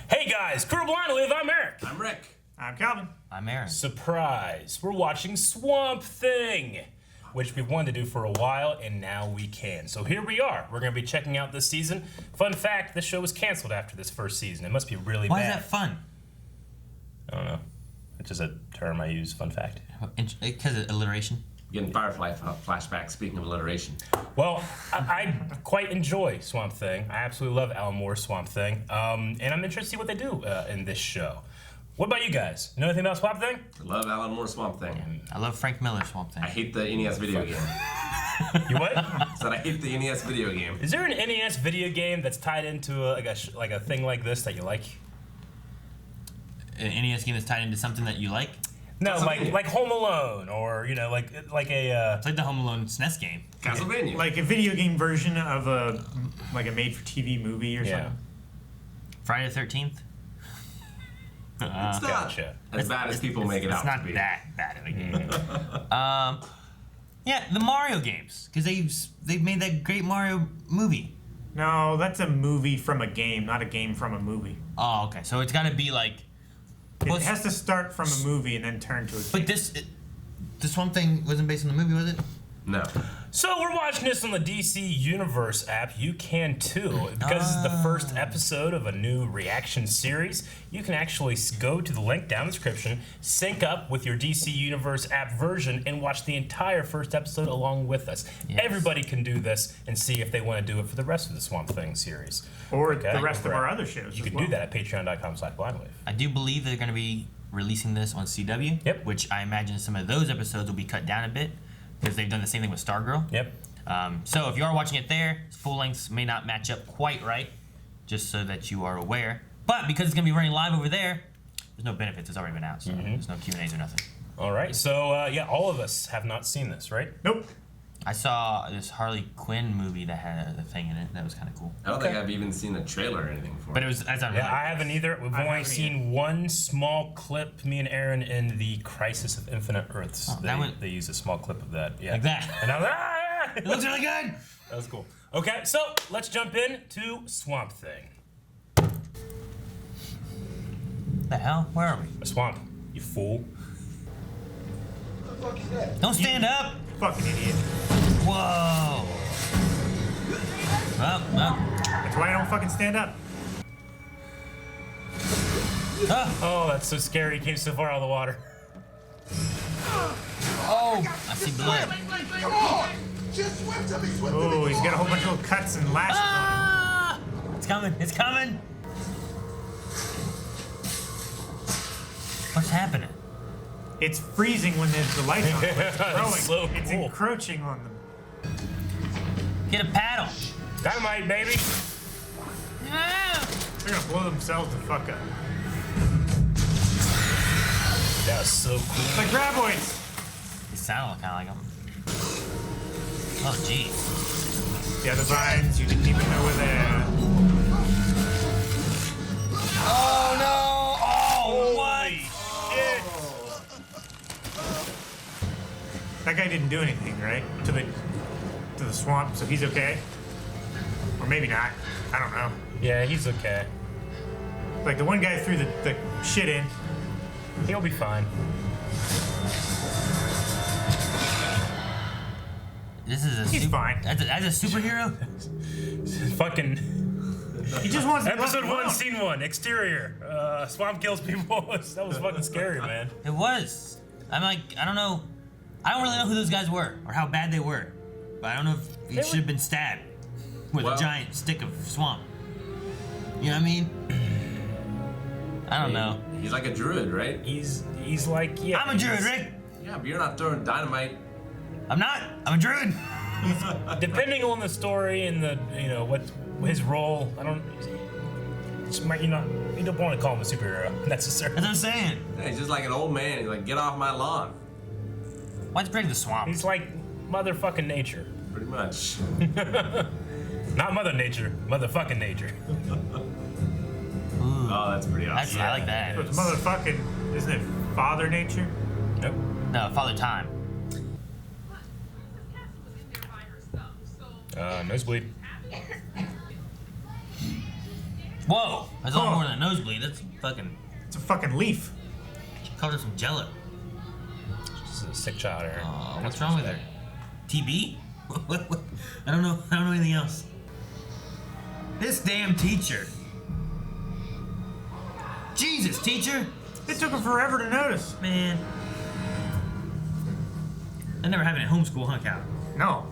Hey guys, Crew Blind Live, I'm Eric. I'm Rick. I'm Calvin. I'm Aaron. Surprise, we're watching Swamp Thing, which we've wanted to do for a while, and now we can. So here we are. We're going to be checking out this season. Fun fact, this show was canceled after this first season. It must be really Why bad. is that fun? I don't know. It's just a term I use, fun fact. Because of alliteration? Getting Firefly flashback, speaking of alliteration. Well, I quite enjoy Swamp Thing. I absolutely love Alan Moore's Swamp Thing. And I'm interested to see what they do in this show. What about you guys? Know anything about Swamp Thing? I love Alan Moore's Swamp Thing. I love Frank Miller's Swamp Thing. I hate the NES video game. You what? Said I hate the NES video game. Is there an NES video game that's tied into like a thing like this that you like? An NES game that's tied into something that you like? No, like Home Alone, or like a. It's like the Home Alone SNES game. Castlevania. Like a video game version of a made-for-TV movie or something. Friday the 13th? It's not Gotcha. as bad as people make it out to be. It's not that bad of a game. Yeah, the Mario games, because they've made that great Mario movie. No, that's a movie from a game, not a game from a movie. Oh, okay. So it's got to be like. It has to start from a movie and then turn to a game. But the Swamp Thing wasn't based on the movie, was it? No. So we're watching this on the DC Universe app. You can too. Because it's the first episode of a new reaction series, you can actually go to the link down in the description, sync up with your DC Universe app version, and watch the entire first episode along with us. Yes. Everybody can do this and see if they want to do it for the rest of the Swamp Thing series. Or Okay? the rest of our other shows. You as can well. do that at patreon.com/blindwave. I do believe they're going to be releasing this on CW. Yep. Which I imagine some of those episodes will be cut down a bit, because they've done the same thing with Stargirl. Yep. So if you are watching it there, full lengths may not match up quite right, just so that you are aware. But because it's going to be running live over there, there's no benefits. It's already been out, so there's no Q&As or nothing. All right. So, yeah, all of us have not seen this, right? Nope. I saw this Harley Quinn movie that had a thing in it. That was kind of cool. I don't think I've even seen a trailer or anything for it. But it was, that's not Yeah, I haven't either. We've I only haven't seen one small clip, me and Aaron, in the Crisis of Infinite Earths. Oh, They used a small clip of that. Yeah. Like that. And I was like, ah! It looks really good. That was cool. Okay, so let's jump in to Swamp Thing. The hell? Where are we? A swamp, you fool. Don't stand up. Fucking idiot. Whoa. Up. That's why I don't fucking stand up. Oh, that's so scary. He came so far out of the water. Oh, I see blood. Come on! Just swim to me, swim to me. Oh, he's got a whole bunch of little cuts and lashes on Ah! It's coming. It's coming. What's happening? him. It's freezing when there's the lights on. It's growing. So It's cool. encroaching on them. Get a paddle. Dynamite, baby. Ah! They're gonna blow themselves the fuck up. That was so cool. It's like graboids. They sound kind of like them. Oh, jeez. The other vines, you didn't even know were there. Oh, no. Oh, what? Shit. That guy didn't do anything, right? To the swamp, so he's okay. Or maybe not. I don't know. Yeah, he's okay. Like the one guy threw the shit in. He'll be fine. This is a He's fine. As a superhero? Fucking He just wants to be left episode 1, alone. scene 1, exterior. Swamp kills people. That was fucking scary, man. It was. I'm like, I don't know. I don't really know who those guys were or how bad they were. But I don't know if he They should were- have been stabbed with Well- a giant stick of swamp. You know what I mean? I don't know. He's like a druid, right? He's like, yeah. I'm a druid, Rick. Yeah, but you're not throwing dynamite. I'm not. I'm a druid. Depending on the story and the, what his role, I don't. You don't want to call him a superhero necessarily. That's what I'm saying. Yeah, he's just like an old man. He's like, get off my lawn. Why'd you break the swamp? He's like motherfucking nature. Pretty much. Not Mother Nature, motherfucking nature. Oh, that's pretty awesome. I like that. So it's motherfucking, isn't it Father Nature? Nope. No, Father Time. Nosebleed. Whoa, that's a lot Oh. more than a nosebleed. That's fucking. It's a fucking leaf. Called her some Jello. This is a sick child here. What's wrong with her? TB? What? I don't know. I don't know anything else. This damn teacher. Jesus, teacher. It took him forever to notice. Man. I never having it at homeschool, huh, Cal? No.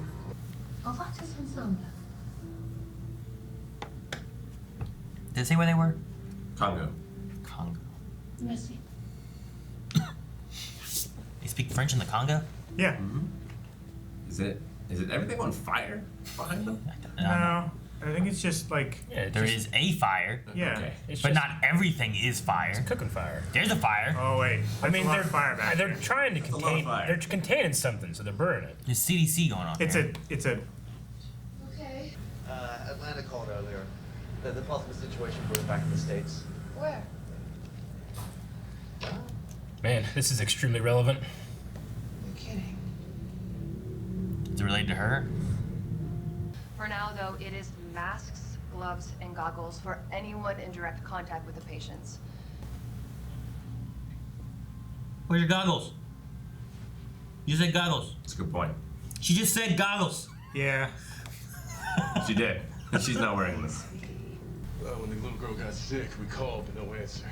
Did it say where they were? Congo. Congo. They speak French in the Congo? Yeah. Is it everything on fire behind them? No. I think it's just like. Yeah, There is a fire, Yeah. Okay. It's but just not everything is fire. cooking fire. There's a fire. Oh wait. I mean, That's a lot they're of fire back they're there. trying to a lot of contain. fire. They're containing something, so they're burning it. There's CDC going on. It's here. a. Okay. Atlanta called earlier. The possible situation for back in the States. Where? Man, this is extremely relevant. You're kidding. Is it related to her? For now, though, it is masks, gloves, and goggles for anyone in direct contact with the patients. Where's your goggles? You said goggles. That's a good point. She just said goggles. Yeah. She did. She's not wearing this. When the little girl got sick, we called, but no answer.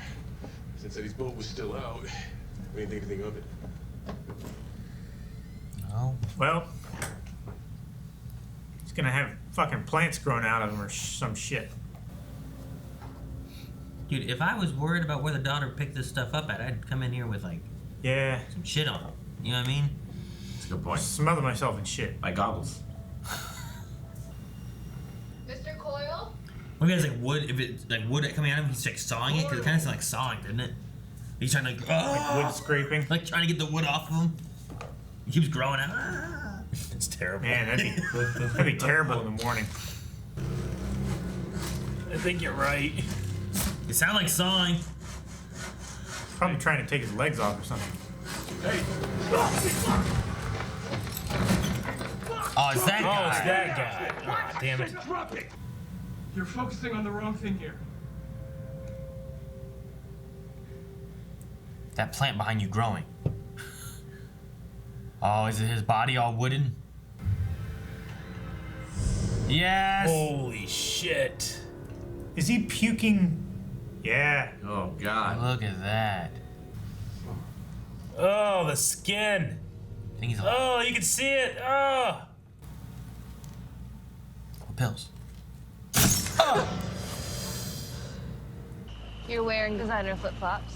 Since Eddie's boat was still out, we didn't think anything of it. No. Well. He's gonna have fucking plants growing out of him or some shit. Dude, if I was worried about where the daughter picked this stuff up at, I'd come in here with like Yeah. some shit on it. You know what I mean? That's a good point. Smother myself in shit. Like goggles. Mr. Coyle? What if it's like wood? If it's like wood coming out of him, he's like sawing it because it kind of sounds like sawing, doesn't it? He's trying to like, Wood scraping. like trying to get the wood off of him. He keeps growing out. It's terrible. Man, that'd be terrible in the morning. I think you're right. It sounds like sawing. Probably trying to take his legs off or something. Oh, it's that Oh, guy. it's that guy. Ah, damn it. Drop it! You're focusing on the wrong thing here. That plant behind you growing. Oh, is it his body all wooden? Yes. Holy shit. Is he puking? Yeah. Oh God. Look at that. Oh, the skin. I think he's alive. Oh, you can see it. Oh. Pills. You're wearing designer flip-flops.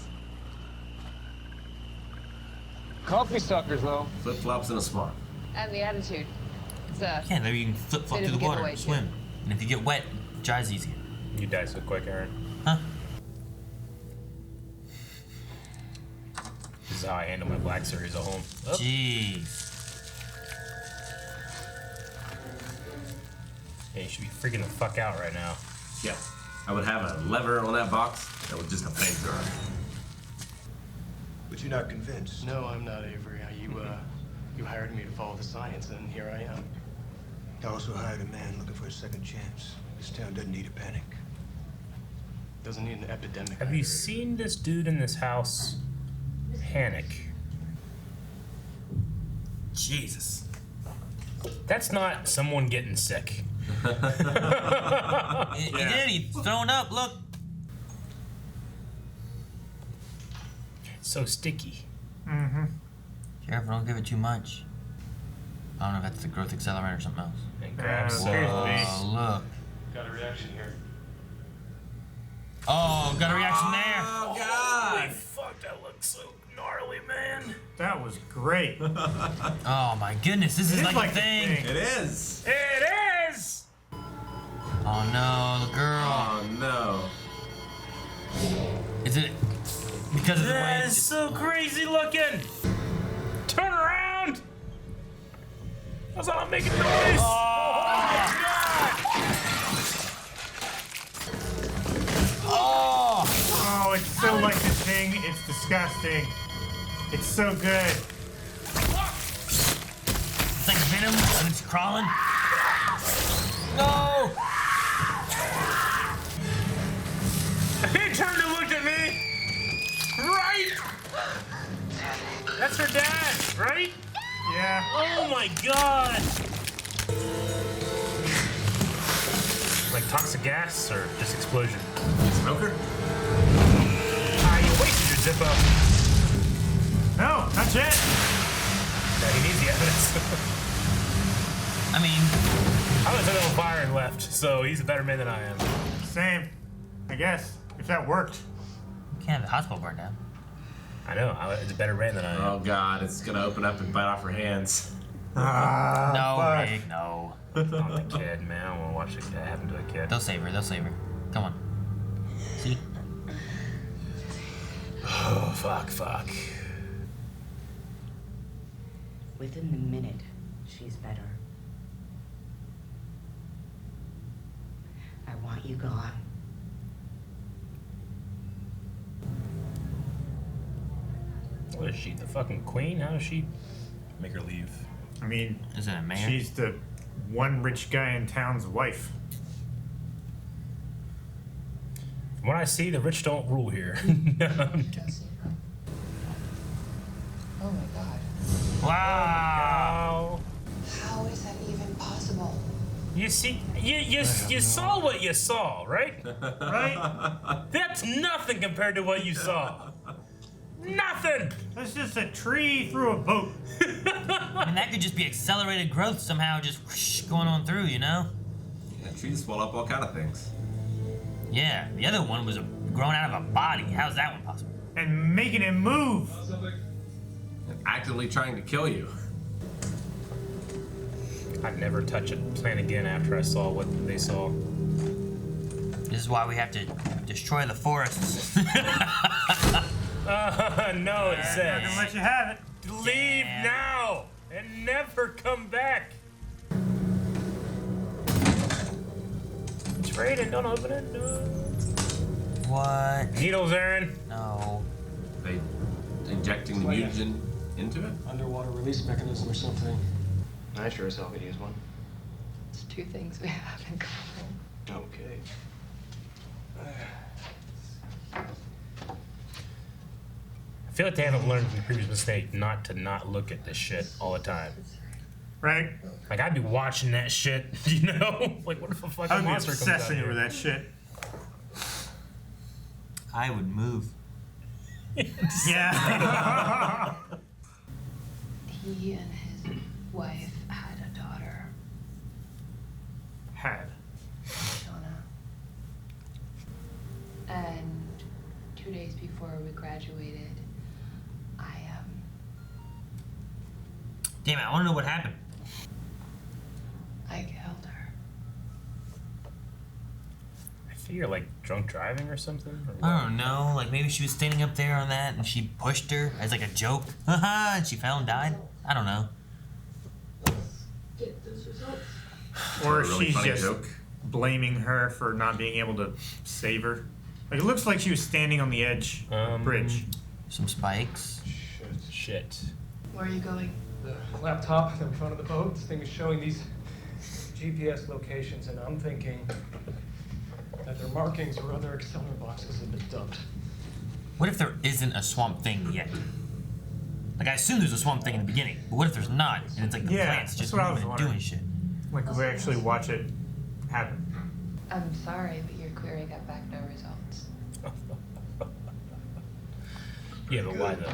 Coffee suckers, though. Flip flops and a smart. And the attitude. It's Yeah, maybe you can flip flop Bit through of the a water, giveaway, swim. And if you get wet, it dries easier. You die so quick, Aaron. Huh? This is how I handle my Black Series at home. Oh. Jeez. Yeah, you should be freaking the fuck out right now. Yeah. I would have a lever on that box that was just a flamethrower. But you're not convinced. No, I'm not Avery. You hired me to follow the science, and here I am. I also hired a man looking for a second chance. This town doesn't need a panic. Doesn't need an epidemic. Have you seen this dude in this house panic? Jesus. That's not someone getting sick. He did. He's throwing up. Look. It's so sticky. Careful, don't give it too much. I don't know if that's the growth accelerator or something else. And grab some. appears to be. Oh, look. Got a reaction here. Oh, got a reaction there. Oh God! Holy fuck, that looks so gnarly, man. That was great. Oh my goodness, this is It is like, like a the thing. thing. It is. It is! Oh no, the girl. Oh no. Is it because of the way That it's is so crazy looking. Turn around. That's not making noise. Oh, it's so like the thing. It's disgusting. It's so good. It's like venom and it's crawling. No! my god! Like toxic gas or just explosion? Smoker? Ah, you wasted your Zippo. No, not yet. Yeah, he needs the evidence. I mean, I'm gonna set him on fire and left, so he's a better man than I am. Same, I guess. If that worked. you can't have the hospital burned down. I know, it's a better man than I am. Oh god, it's gonna open up and bite off her hands. Ah, No, fuck. Rick, no. I'm a kid, man. I don't wanna watch it happen to a kid. They'll save her. They'll save her. Come on. See? Oh, fuck. Within the minute, she's better. I want you gone. What is she, the fucking queen? How does she make her leave? I mean, Is it a mayor? she's the one rich guy in town's wife. From what I see, the rich don't rule here. No, I'm kidding. Oh my god. Wow. How is that even possible? You see, you saw what you saw, right? Right? That's nothing compared to what you saw. Nothing! That's just a tree through a boat. And that could just be accelerated growth somehow, just whoosh, going on through, you know? Yeah, trees swallow up all kind of things. Yeah, the other one was grown out of a body. How's that one possible? And making it move. And actively trying to kill you. I'd never touch a plant again after I saw what they saw. This is why we have to destroy the forests. No, it Not says. gonna let you have it. Leave now and never come back. It's raining. Don't open it. No. What? Needles, Aaron. No. They injecting the mutagen into it? Underwater release mechanism or something. I sure as hell could use one. It's two things we have in common. Okay. I feel like they haven't learned from the previous mistake not to not look at this shit all the time. Right? Like, I'd be watching that shit, you know? Like, what if a fucking I'd be monster comes out obsessing here? over that shit. I would move. Yeah. He and his wife had a daughter, Had. Shauna. And 2 days before we graduated, Damn it, I want to know what happened. I killed her. I figure, like, drunk driving or something? Or what? I don't know, like maybe she was standing up there on that and she pushed her as like a joke. Haha, and she fell and died. I don't know. Get those results. Or A really she's funny just joke. blaming her for not being able to save her. Like, it looks like she was standing on the edge of the bridge. Some spikes. Shit. Where are you going? The laptop that we found on the boat, this thing is showing these GPS locations, and I'm thinking that their markings or other accelerator boxes have been dumped. What if there isn't a swamp thing yet? Like I assume there's a swamp thing in the beginning, but what if there's not? And it's like the Yeah, plants just that's what I was moving and doing wondering. shit. Like, we actually watch it happen. I'm sorry, but your query got back no results. Yeah, but why though?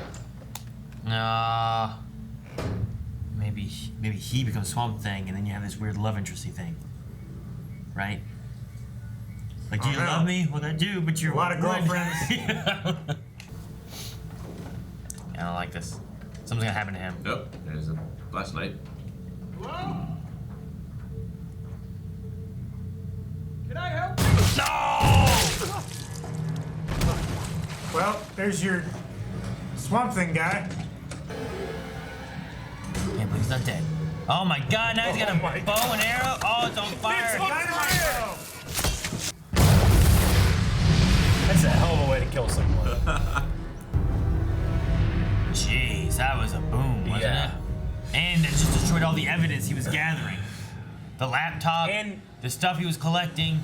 Maybe he becomes Swamp Thing, and then you have this weird love interesty thing, right? Like, do you I don't love know. me? Well, I do, but you're A lot of good. girlfriends. Yeah, I don't like this. Something's gonna happen to him. Nope, there's a flashlight. Can I help? No! Well, there's your Swamp Thing guy. Can't believe he's not dead. Oh my god, now he's got a bow and arrow. Oh, it's on fire. That's a hell of a way to kill someone. Jeez, that was a boom, wasn't Yeah. it? And it just destroyed all the evidence he was gathering. The laptop, And- the stuff he was collecting.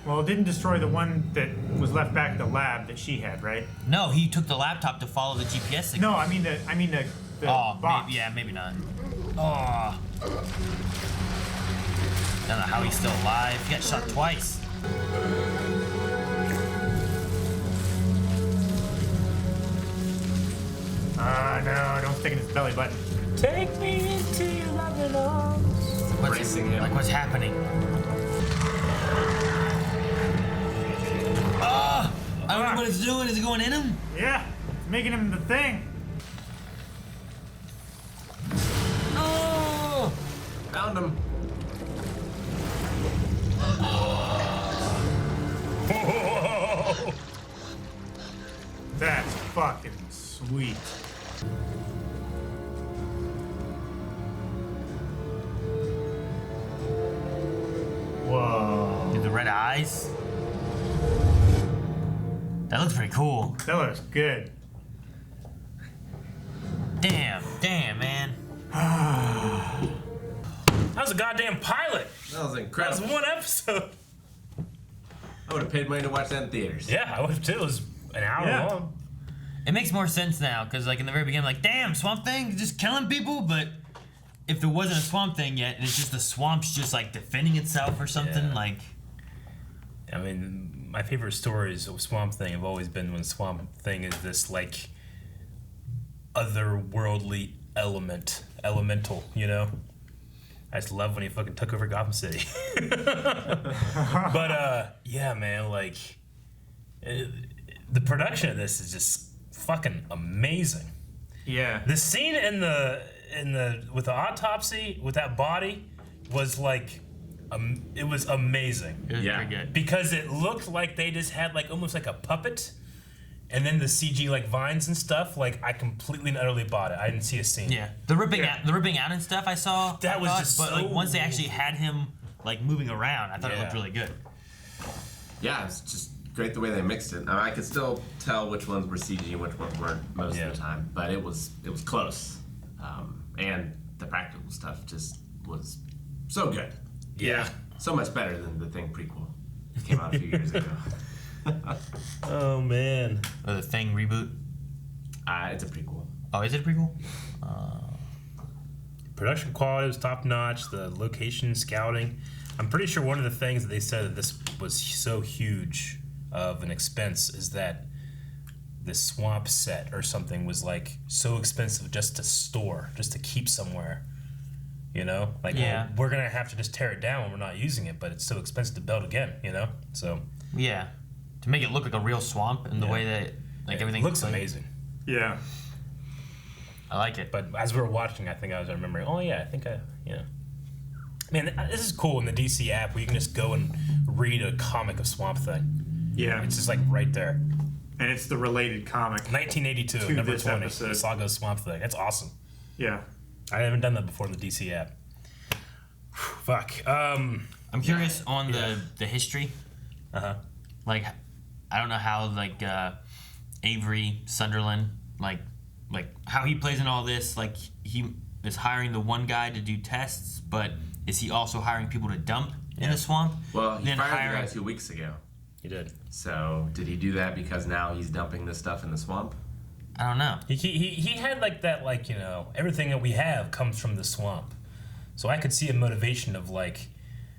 Well, it didn't destroy the one that was left back at the lab that she had, right? No, he took the laptop to follow the GPS signal. No, I mean the Oh, box. maybe, yeah, maybe not. Oh. I don't know how he's still alive. He got shot twice. No, don't stick in his belly button. Take me into your loving arms. Bracing him. Like, what's happening? Oh! I don't know what it's doing. Is it going in him? Yeah, it's making him the thing. Oh! Found him. Whoa. That's fucking sweet. Whoa. Dude, the red eyes. That looks pretty cool. That looks good. Damn, man. That was a goddamn pilot. That was That incredible. was one episode. I would have paid money to watch that in theaters. Yeah, I would have too. It was an hour long. It makes more sense now, because like in the very beginning, like, damn, Swamp Thing just killing people, but if there wasn't a Swamp Thing yet, and it's just the swamp's just like defending itself or something, Yeah. like. I mean, my favorite stories of Swamp Thing have always been when Swamp Thing is this like otherworldly elemental, you know? I just love when he fucking took over Gotham City. But yeah, man, like the production of this is just fucking amazing. Yeah. The scene in the with the autopsy with that body was like it was amazing. It was Yeah. pretty good. Because it looked like they just had like almost like a puppet, and then the CG like vines and stuff. Like I completely and utterly bought it. I didn't see a scene. Yeah, the ripping out and stuff I saw. That was just but so- like once they actually had him like moving around, I thought it Yeah. looked really good. Yeah, it's just great the way they mixed it. I mean, I could still tell which ones were CG and which ones weren't most Yeah. of the time, but it was close. And the practical stuff just was so good. Yeah. So much better than the Thing prequel. It came out a few years ago. Oh man. The Thing reboot. It's a prequel. Oh, is it a prequel? Production quality was top notch. The location scouting. I'm pretty sure one of the things that they said that this was so huge of an expense is that the swamp set or something was like so expensive just to store, just to keep somewhere. You know, like Yeah. we're gonna have to just tear it down when we're not using it, but it's so expensive to build again. You know, so Yeah, to make it look like a real swamp and the way that like everything it looks like, amazing. Yeah. I like it. But as we were watching, I think I was remembering. Oh yeah, I think Man, this is cool in the DC app where you can just go and read a comic of Swamp Thing. Yeah. It's just like right there. And it's the related comic. 1982, To number this 20, episode. the Saga of Swamp Thing. That's awesome. Yeah. I haven't done that before in the DC app. Fuck. I'm curious on the history. Uh-huh. Like, I don't know how like Avery Sunderland like how he plays in all this. Like he is hiring the one guy to do tests, but is he also hiring people to dump in the swamp? Well, he Then fired hire- the guy 2 weeks ago. He did. So, did he do that because now he's dumping this stuff in the swamp? I don't know. He had like that, like, you know, everything that we have comes from the swamp. So I could see a motivation of like,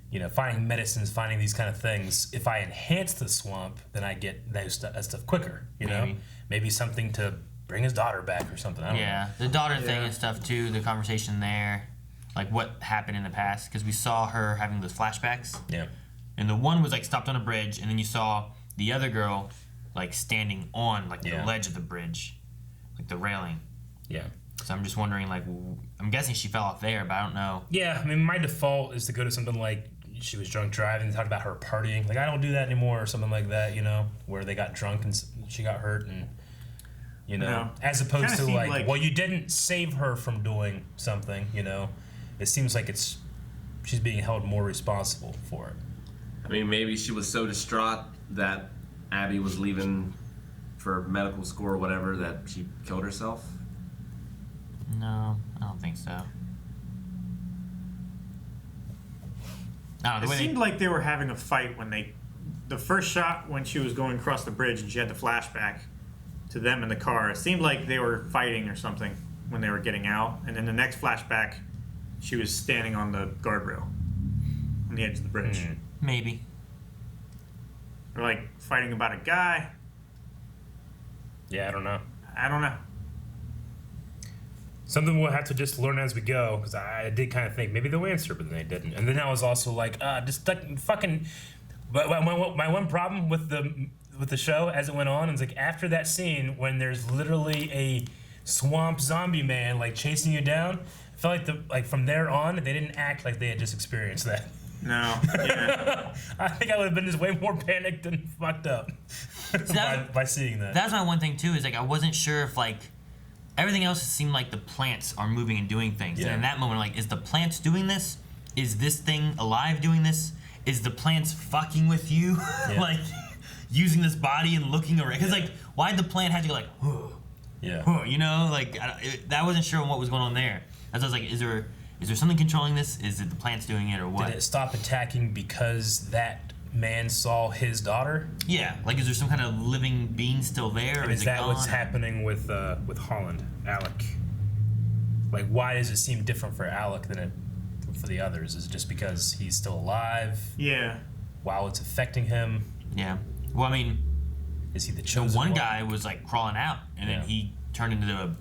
you know, finding medicines, finding these kind of things. If I enhance the swamp, then I get that stuff quicker, you know? Maybe something to bring his daughter back or something. I don't know. Yeah, the daughter thing and stuff too. The conversation there, like what happened in the past, because we saw her having those flashbacks. Yeah. And the one was like stopped on a bridge, and then you saw the other girl like standing on like the ledge of the bridge, like the railing. Yeah. So I'm just wondering, like, I'm guessing she fell off there, but I don't know. Yeah, I mean, my default is to go to something like she was drunk driving, talk about her partying. Like, I don't do that anymore or something like that, you know, where they got drunk and she got hurt and, you know, No. as opposed Kinda to seemed like, like- well, you didn't save her from doing something, you know. It seems like she's being held more responsible for it. I mean, maybe she was so distraught that Abby was leaving for medical school or whatever that she killed herself. No, I don't think so. No, It seemed like they were having a fight when the first shot when she was going across the bridge and she had the flashback to them in the car. It seemed like they were fighting or something when they were getting out, and then the next flashback she was standing on the guardrail on the edge of the bridge. Maybe. Or like fighting about a guy. Yeah, I don't know. I don't know. Something we'll have to just learn as we go, because I did kind of think maybe they'll answer, but then they didn't. And then I was also like, just like fucking. But my one problem with the show as it went on is like after that scene when there's literally a swamp zombie man like chasing you down, I felt like from there on they didn't act like they had just experienced that. No. Yeah. I think I would have been just way more panicked and fucked up by seeing that. That's my one thing too. Is like I wasn't sure if like. Everything else seemed like the plants are moving and doing things. Yeah. And in that moment, like, is the plants doing this? Is this thing alive doing this? Is the plants fucking with you? Yeah. Like, using this body and looking around? Because, like, why'd the plant have to go, like, yeah. You know? Like, I wasn't sure what was going on there. As I was like, is there something controlling this? Is it the plants doing it or what? Did it stop attacking because that man saw his daughter? Yeah. Like, is there some kind of living being still there? Or And is it that gone? what's happening with Holland, Alec? Like, why does it seem different for Alec than it for the others? Is it just because he's still alive? Yeah. While it's affecting him? Yeah. Well, I mean, is he the the chosen one one? guy was like crawling out, and then he turned into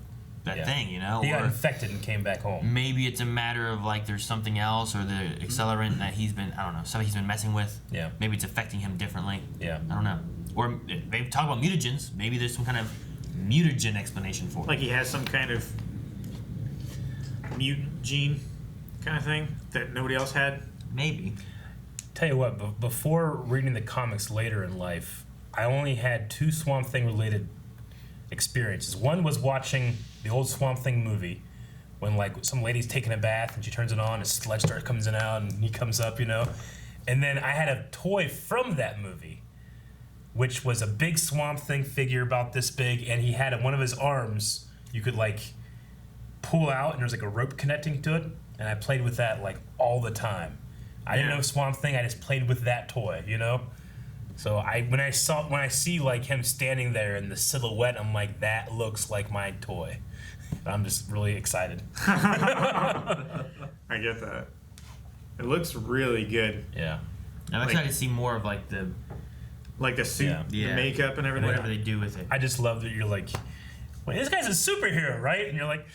that thing, you know? He got Or infected and came back home. maybe it's a matter of like there's something else or the accelerant that he's been, I don't know, something he's been messing with. Yeah. Maybe it's affecting him differently. Yeah. I don't know. Or they talk about mutagens. Maybe there's some kind of mutagen explanation for it. Like he has some kind of mutant gene kind of thing that nobody else had. Maybe. Tell you what, before reading the comics later in life, I only had 2 Swamp Thing related experiences. One was watching the old Swamp Thing movie when like some lady's taking a bath and she turns it on and Sledge Star comes in out and he comes up, you know. And then I had a toy from that movie, which was a big Swamp Thing figure about this big, and he had one of his arms you could like pull out and there's like a rope connecting to it, and I played with that like all the time. I didn't know Swamp Thing, I just played with that toy, you know? So when I see like him standing there in the silhouette, I'm like, that looks like my toy. I'm just really excited. I get that. It looks really good. Yeah. I'm excited to see more of like the suit, the makeup and everything. Whatever they do with it. I just love that you're like, wait, this guy's a superhero, right? And you're like,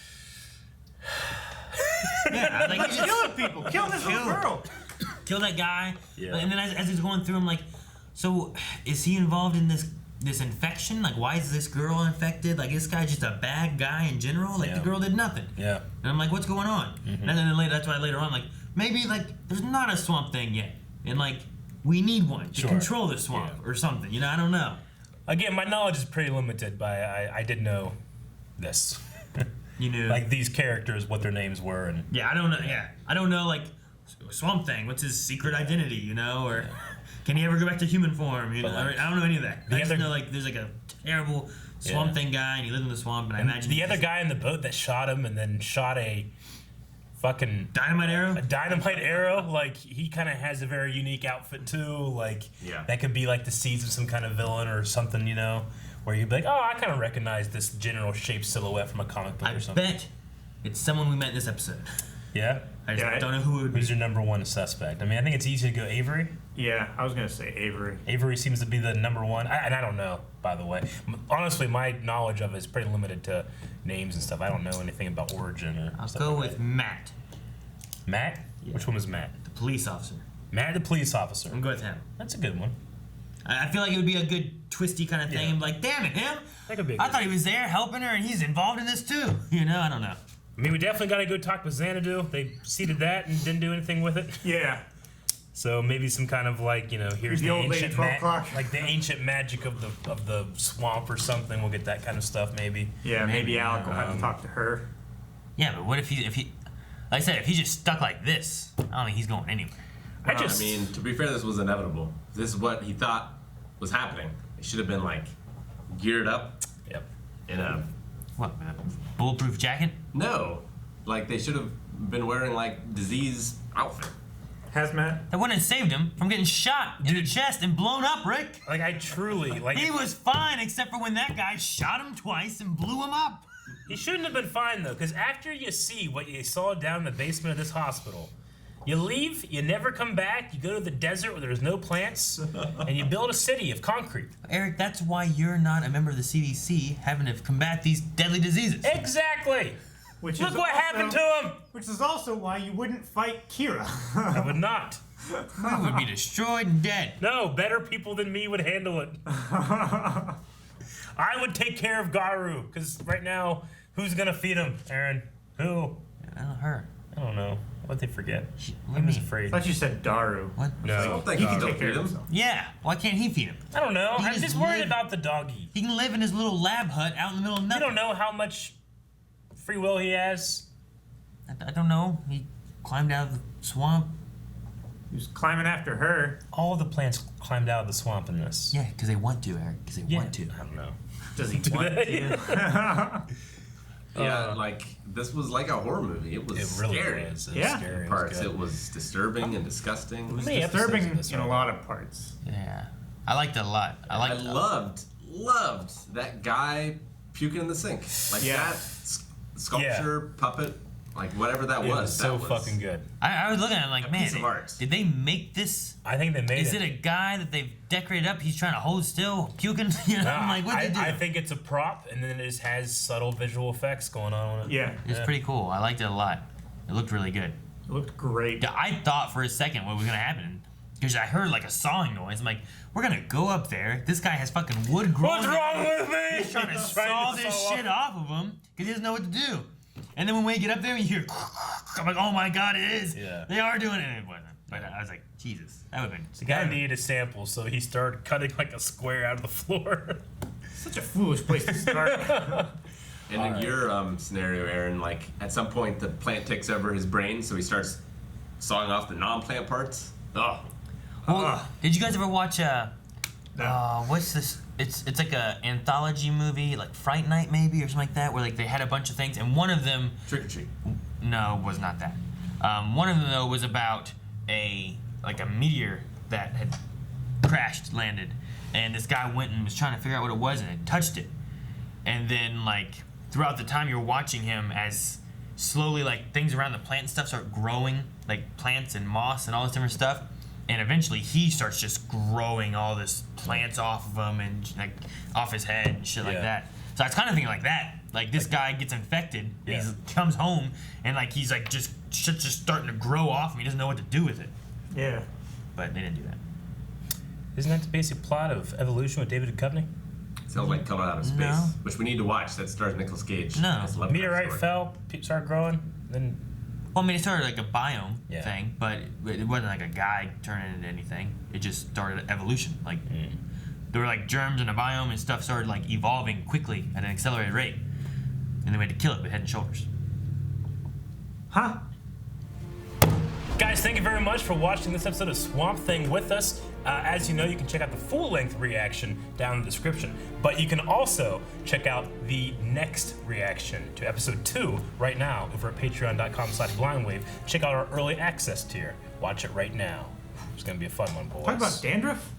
yeah, like he's killing people. Kill this little girl. Kill that guy. Yeah. And then as he's going through, I'm like, so is he involved in this infection? Like, why is this girl infected? Like, this guy's just a bad guy in general? Like, the girl did nothing. Yeah. And I'm like, what's going on? Mm-hmm. And then later, that's why later on, like, maybe, like, there's not a swamp thing yet. And, like, we need one to control the swamp or something. You know, I don't know. Again, my knowledge is pretty limited, but I did know this. You knew. Like, these characters, what their names were. And Yeah, I don't know. Yeah. I don't know, like, Swamp Thing, what's his secret identity, you know? Or can he ever go back to human form? You know? Like, I don't know any of that. I just know, like, there's, like, a terrible Swamp Thing guy, and he lives in the swamp, and I imagine... The other guy in the boat that shot him and then shot a fucking... Dynamite arrow? A dynamite arrow. Like, he kind of has a very unique outfit, too. Like, that could be, like, the seeds of some kind of villain or something, you know? Where you'd be like, oh, I kind of recognize this general shape silhouette from a comic book or something. I bet it's someone we met in this episode. Yeah? I just don't know who it would be. Who's your number one suspect? I mean, I think it's easy to go Avery. Yeah, I was going to say Avery. Avery seems to be the number one. And I don't know, by the way. Honestly, my knowledge of it is pretty limited to names and stuff. I don't know anything about origin or I'll stuff go like with that. Matt. Matt? Yeah. Which one was Matt? The police officer. Matt the police officer. I'm good with him. That's a good one. I feel like it would be a good twisty kind of thing. Yeah. I'm like, damn it, him? That could be a I good thought he was there helping her, and he's involved in this too. You know, I don't know. I mean, we definitely got to go talk with Xanadu. They seeded that and didn't do anything with it. Yeah. So maybe some kind of like, you know, here's The old lady, ancient 12 o'clock. like the ancient magic of the swamp or something. We'll get that kind of stuff maybe. Yeah, maybe Alec will have to talk to her. Yeah, but what if he, like I said, if he's just stuck like this, I don't think he's going anywhere. I mean, to be fair, this was inevitable. This is what he thought was happening. It should have been like geared up. Yep. In a bulletproof jacket? No, like they should have been wearing like disease outfit. Hazmat? That wouldn't have saved him from getting shot in the chest and blown up, Rick. Like I truly like. He was fine except for when that guy shot him twice and blew him up. He shouldn't have been fined though, because after you see what you saw down in the basement of this hospital, you leave, you never come back, you go to the desert where there's no plants, and you build a city of concrete. Eric, that's why you're not a member of the CDC having to combat these deadly diseases. Exactly! Which Look is what also- happened to him! Which is also why you wouldn't fight Kira. I would not. We would be destroyed and dead. No, better people than me would handle it. I would take care of Garu, because right now, who's gonna feed him, Aaron? Who? Her. I don't know. What'd they forget? What I'm do you just mean? afraid. I thought you said Daru. What? No. He can take care of himself. Yeah, why can't he feed him? I don't know. He I'm just just worried live- about the doggy. He can live in his little lab hut out in the middle of You nothing. don't know how much free will he has. I don't know. He climbed out of the swamp. He was climbing after her. All the plants climbed out of the swamp in this. Yeah, because they want to, Eric. Because they want to. I don't know. Does he Do want they? to? Yeah, like this was like a horror movie. It was It really scary. was. It was Yeah. scary. Parts. It It was disturbing and disgusting. It was many episodes disturbing of this in a one? lot of parts. Yeah. I liked it a lot. I I liked loved that guy puking in the sink. Like Yeah. that sculpture, puppet, like whatever that It was. was so that was fucking good. I was looking at it like, a man, piece of art. did they make this? I think they made Is it a guy that they've decorated up? He's trying to hold still, puking? You know, I'm like, what did they do? I think it's a prop, and then it just has subtle visual effects going on with it. Yeah. It's pretty cool. I liked it a lot. It looked really good. It looked great. I thought for a second what was gonna happen, because I heard like a sawing noise. I'm like, we're gonna go up there. This guy has fucking wood growing. What's wrong with me? He's trying to He's saw to this saw shit off of him because he doesn't know what to do. And then when we get up there, you hear, I'm like, oh my god, it is. Yeah. They are doing it. And it wasn't. But I was like, Jesus, that would have been. The guy needed a sample, so he started cutting like a square out of the floor. Such a foolish place to start. And in your scenario, Aaron, like at some point the plant takes over his brain, so he starts sawing off the non-plant parts. Oh, Well, did you guys ever watch what's this? It's like a anthology movie, like Fright Night maybe or something like that, where like they had a bunch of things, and one of them. Trick or Treat. No, it was not that. One of them though was about a meteor that had crashed, landed, and this guy went and was trying to figure out what it was, and it touched it, and then like throughout the time you're watching him as slowly like things around the plant and stuff start growing, like plants and moss and all this different stuff. And eventually he starts just growing all this plants off of him and like off his head and shit like Yeah. that. So I was kind of thinking like that. Like this guy gets infected and he comes home and like he's like just shit's just starting to grow off him. He doesn't know what to do with it. Yeah. But they didn't do that. Isn't that the basic plot of Evolution with David Duchovny? Sounds like Coming Out of Space, No. which we need to watch. That stars Nicolas Cage. No. It's a Lovecraft Meteorite story. fell, started growing, then Well, I mean, it started like a biome Yeah. thing, but it wasn't like a guy turning into anything. It just started evolution. Like there were like germs in a biome and stuff started like evolving quickly at an accelerated rate, and they had to kill it with Head and Shoulders. Huh? Guys, thank you very much for watching this episode of Swamp Thing with us. As you know, you can check out the full-length reaction down in the description, but you can also check out the next reaction to episode 2 right now over at patreon.com/blindwave. Check out our early access tier. Watch it right now. It's gonna be a fun one, boys. Talk about dandruff?